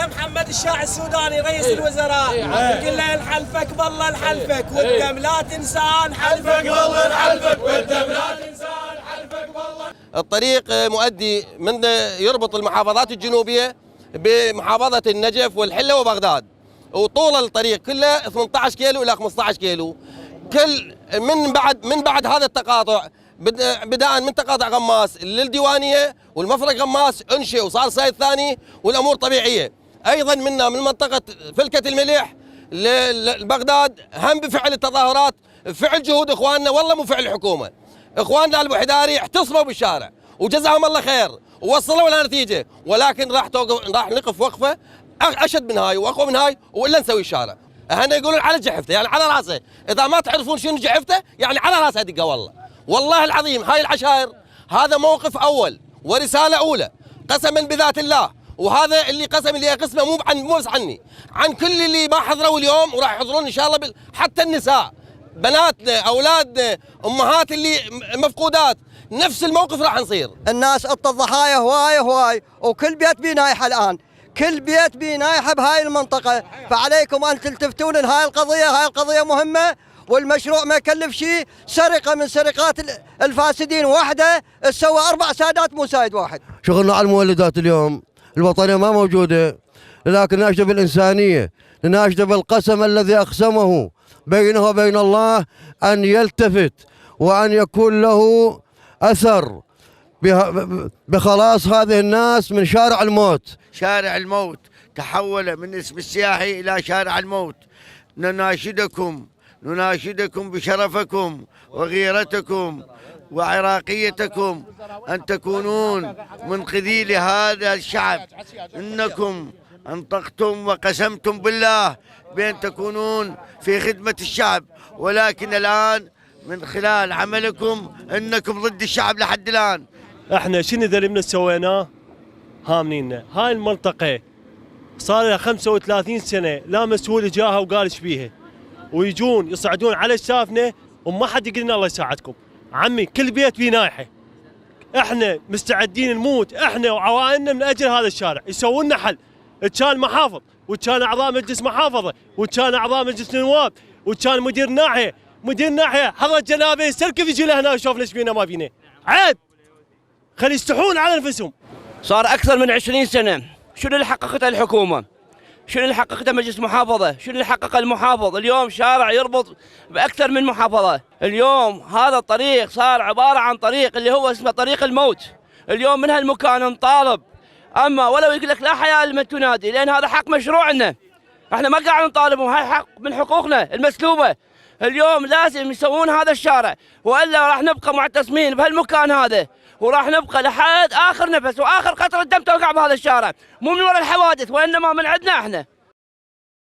على محمد الشاع السوداني رئيس الوزراء، نقول له نحلفك بالله نحلفك والدم لا تنسان، حلفك بالله نحلفك والدم لا تنسان، حلفك بالله. الطريق مؤدي من يربط المحافظات الجنوبية بمحافظة النجف والحلة وبغداد، وطول الطريق كله 18 كيلو إلى 15 كيلو. كل من بعد هذا التقاطع بدءا من تقاطع غماس للديوانية والمفرق غماس انشئ وصار سايد ثاني والأمور طبيعية. أيضا من منطقة فلكة الملح لبغداد هم بفعل التظاهرات، فعل جهود إخواننا والله مو فعل الحكومة. إخواننا الوحداري احتصموا بالشارع وجزاهم الله خير ووصلوا لنا نتيجة، ولكن راح نقف وقفة أشد من هاي وأقوى من هاي وإلا نسوي الشارع. هنا يقولون على جحفته يعني على راسه، إذا ما تعرفون شنو جحفته يعني على راسه دقة. والله العظيم هاي العشائر هذا موقف أول ورسالة أولى قسما بذات الله، وهذا اللي قسم اللي قسمه مو بس عني، عن كل اللي ما حضروا اليوم وراح يحضرون إن شاء الله حتى النساء بناتنا أولادنا أمهات اللي مفقودات، نفس الموقف راح نصير. الناس الضحايا هواي وكل بيت بيه نايحة الآن، كل بيت بيه نايحة بهاي المنطقة، فعليكم أن تلتفتون لهاي القضية. هاي القضية مهمة والمشروع ما يكلف شيء. سرقة من سرقات الفاسدين واحدة تسوى 4 سادات مو سايد واحد. شغلنا على المولدات اليوم الوطنية ما موجودة، لكن ناشدة بالإنسانية، ناشدة بالقسم الذي أقسمه بينه وبين الله أن يلتفت وأن يكون له أثر بخلاص هذه الناس من شارع الموت. شارع الموت تحول من اسم السياحي إلى شارع الموت. نناشدكم بشرفكم وغيرتكم وعراقيتكم أن تكونون منقذي لهذا الشعب. إنكم أنطقتم وقسمتم بالله بأن تكونون في خدمة الشعب، ولكن الآن من خلال عملكم إنكم ضد الشعب لحد الآن. احنا شنو ذا سويناه هامنينا. هاي المنطقة صار لها 35 سنة لا مسؤول جاها وقال ايش بيها، ويجون يصعدون على السافنة وما حد يقول لنا الله يساعدكم. عمي كل بيت فيه نايحة، احنا مستعدين نموت احنا وعوائلنا من اجل هذا الشارع. يسوون لنا حل، كان محافظ وكان اعضاء مجلس محافظة وكان اعضاء مجلس نواب وكان مدير ناحية حضر جنابه يستركب يجي لهنا ويشوف ايش فينا ما فينا. عيب، خلي يستحون على نفسهم. صار أكثر من 20 سنة. شنو اللي حققته الحكومة؟ شنو اللي حققته مجلس محافظة؟ شنو اللي حققه المحافظ؟ اليوم شارع يربط بأكثر من محافظة. اليوم هذا الطريق صار عبارة عن طريق اللي هو اسمه طريق الموت. اليوم من هالمكان نطالب، أما ولو يقول لك لا حياة لمن تنادي، لأن هذا حق مشروعنا. احنا ما قاعد نطالبهم، هاي حق من حقوقنا المسلوبة. اليوم لازم يسوون هذا الشارع وإلا راح نبقى معتصمين بهالمكان هذا، وراح نبقى لحد آخر نفس وآخر قطرة دم توقع بهذا الشارع، مو من وراء الحوادث وإنما من عندنا احنا.